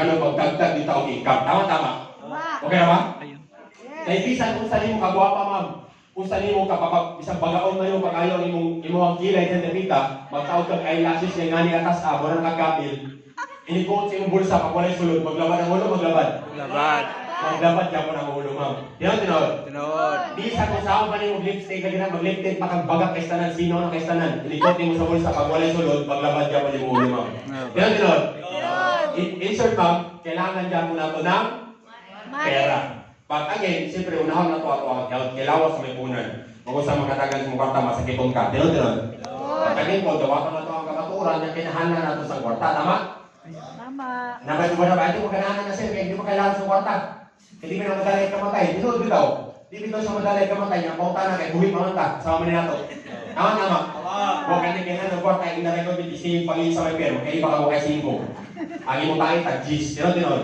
ano pagdagdag dito og income. Tama. Okay na ba? Kay bisan kung sa nimo kagwapa ma'am, kung sa nimo kapag isang bagaon na yung pag-ayaw imong kilay din dapita, magtaod kag eyelashes nga ngani atas abo na nakagapil. Inikuot sa imong bulsa pag walay sulod, maglabad ang ulo, maglabad. Maglabad ka mo ng ulo, ma'am. Tinood. Di sa kung saan pa nimo lipstick lagi na maglipstick makagbagak kay tanan sino na kay tanan. Inikuot mo sa bulsa pag walay sulod, maglabad ka mo ng ulo, ma'am. Tinood. Insert ma'am, kailangan dyan mo na ito ng pera. But again, siyempre unahon na ito at health, kailangan sa may punan. Kung sa mga katagan sa mga kwarta, masakitong ka. Tinood. At again po, dawakan na ito ang kakaturan na kinahanan na ito sa kwarta. Tama? Nabay mo na ba? Hindi mo kailangan na sir, hindi mo kailangan sa kwarta. Hindi mo na madalay kamatay. Dito daw. Di bitaw sa madalay kamatay. Ang pauta na kay buhit mamanta. Sama mo nato. Tama. Huwag ka kailangan ng kwarta. Hindi na record yung ising pangin sa may pero. Kaya iba ka mo kay 5. Ang imong tayo, tag-gis. Tinod.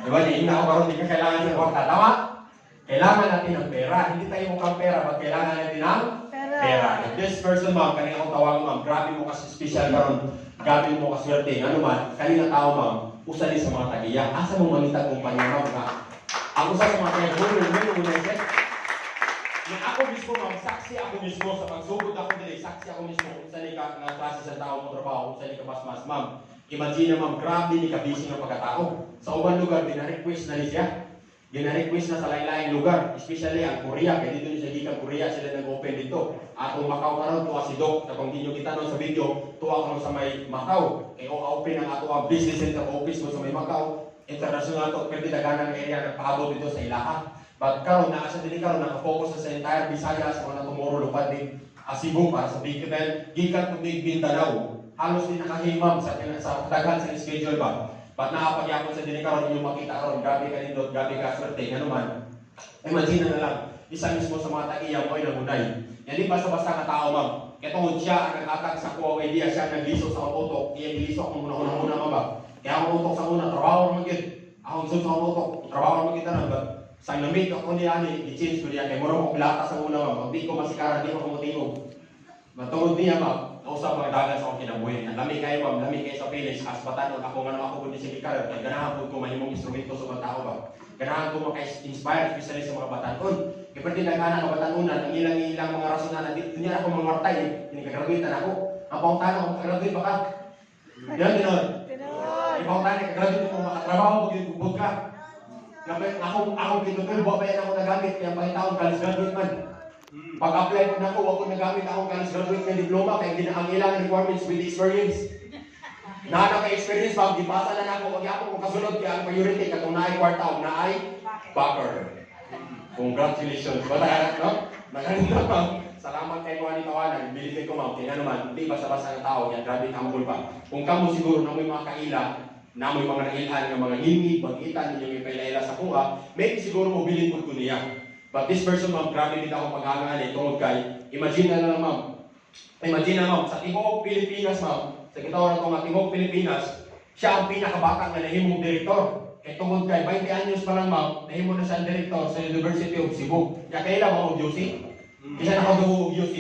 Diba? Hindi na ako karoon. Hindi ka kailangan ng kwarta. Tama? Kailangan natin ng pera. Hindi tayo mukhang pera. Pag kailangan natin ng pera. If this person ma'am, kanina akong tawag ma'am, grabe mo kasi special karoon. Grabe mo kaswerte. Ano man, kanina tao ma'am, usa din sa mga tagiya. Asa mong manitag kumpanya ma'am ka? Ako sa mga tagiya, ako mismo ma'am, saksi ako mismo sa pagsugod ako dili, saksi ako mismo kung saan ka na klase sa tao mo trabaho, kung saan ka mas ma'am. Imagine ma'am, grabe ni kabisi ng pagkatao. Sa ubang lugar, bina-request na siya. Gina-request na sa lain-laing lugar, especially ang Korea, kaya dito sa gikan Korea sila nag-open dito. Atong Macau karon tuwa si Doc, na kung hindi nyo kita nun sa video, tuwa karon sa may Macau. Kaya open ang ato ang business center office mo sa may Macau. International to, pwede daganang area nagpahabot dito sa ilaha. But karon naasa din karon naka-focus sa entire Visayas, mga tomorrow lupad ni Cebu para sa Big Event, gikan to Big Mindanao. Halos din nakahimam sa daghan sa schedule ba. Ba't nakapagyapon sa dili karon inyong makita karon, grabe ka nindot, grabe ka swerte, nga naman. Imagine na lang, isa mismo sa mga tagiya mo ay namunay. Yan di basta-basta na tao ma'am. Kaya tungod siya ang nag-attack sa kuha idea, siya nag-lisok sa utok, iya gilisok kung muna maba. Kaya ang utok sa una, trabaho naman gid. Ako gusto sa utok, trabaho naman kita na. Sa lamig ako niya ni, i-change ko niya, kaya mura ko plata sa una ma'am. Hindi ko masikaran, hindi ko kumutingog. Matungod niya ma'am, nausap mga dagan sa akong kinabuhi. Lamig kayo ma'am, lamig kayo sa Philips, asbatan, ako nga naman ako kundi sa Mikal, kaya ganahan po ko mahimong instrumento sa mga tao ba. Ganahan ko maka-inspire, especially sa mga batanon. Kaya pwede naghanan ka batanunan, ang ilang mga rasonan, dito niya ako mga martay, hinikagraduitan ako. Ang pauntahan ako, kagraduate ba ka? Yan, Tinood. Ipauntahan, kagraduate mo, makatrabaho, magbubog ka. Ako kinutulbo, buwa pa yan ako nagamit, kaya pakitaon, college graduate man. Pag-apply ko na ako, wag ko nagamit akong college graduate na diploma, kaya hindi na ang ilang requirements with experience. Na ka-experience, ma'am, di basa na ako, wag ako kung kasunod, kaya ang priority, katong na-ay kwartaw, na-ay backer. Congratulations. Wala, no? Naganda, ma'am. Salamat kay Juan Itawanan, bilibig ko, ma'am, kaya naman, hindi basta-basta ng tao, yan, grabe humble pa. Kung kamo siguro na may mga kaila, na may mga nailan ng mga himig, magitan, ninyong ipailaila sa kuha, maybe siguro mobilin po ito niya. But this person, ma'am, grabe din ako pag-hangaan tungod kay, imagine na lang, ma'am. Imagine na, ma'am, sa Timog, Pilipinas, ma'am, sa kitawar ng Timog, Pilipinas, siya ang pinakabatang na nahimong direktor. Kaya tungod kay, 20 anyos pa lang, ma'am, nahimo na siya ang direktor sa University of Cebu. Kaya kailan mo UC? Isa nakadugo og UC.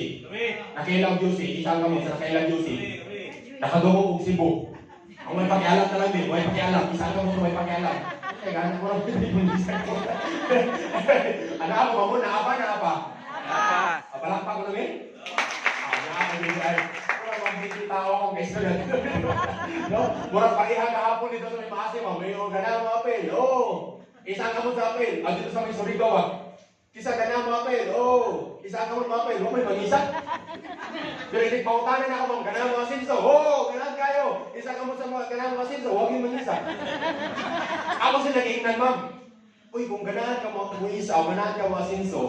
Nakailang UC, isa ka mo sa nakailang UC. Nakadugo og Cebu. Ang may pakialam na lang din, may pakialam. Isa ka mo sa may pakialam. Kaya gano'n ko lang yung isa ko. Ano ako, mamu, naapa? Apalampa ko namin? Naapa din ay. Murang magbiti tao akong guys na lang. Murang pakihan kahapon dito sa may maasim. May ganang mga apel. Isang kamot sa apel. Dito sa may Surigao. Isa ganang mga apel. Isang kamot mga apel. May mag-isa. Pero hindi pautanin ako mong ganang mga sinso. Ganang kayo. Isa kamot sa mga ganang mga sinso. Huwag yung mag-isa. Ako sila nagingnan, ma'am. Uy, kung ganahan ka mga isa o ganahan ka mga sinso,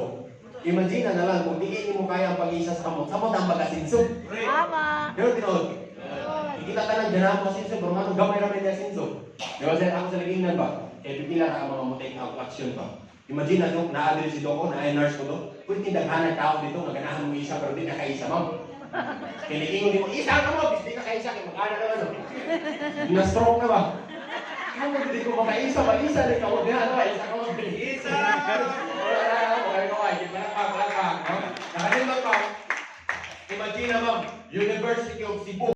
imagine na lang kung di mo kaya ang pag-isa sa kamot ang pag-asinso. Tama. Pero Tinood, ikita ka lang ganahan mga sinso, pero manong gamay naman yung sinso. Diba sir, ako sa nagingnan ba? Kaya pipila na ang mga muting action ba? Imagine na doon, na-adress si Doko, na-nurse ko doon. Kung tindaghanan tao dito, naganahan mo isa, pero di na kaisa, ma'am. Kinikingon di mo, isa ka mo, di ka kaisa, kaya mag-ana naman. Na-stroke na ba? Ano hindi ko makaisa, mag-isa din ako. Ano ba, isa ka mo, isa! Nakalimutan pa. Imagine na, ma'am, University of Cebu.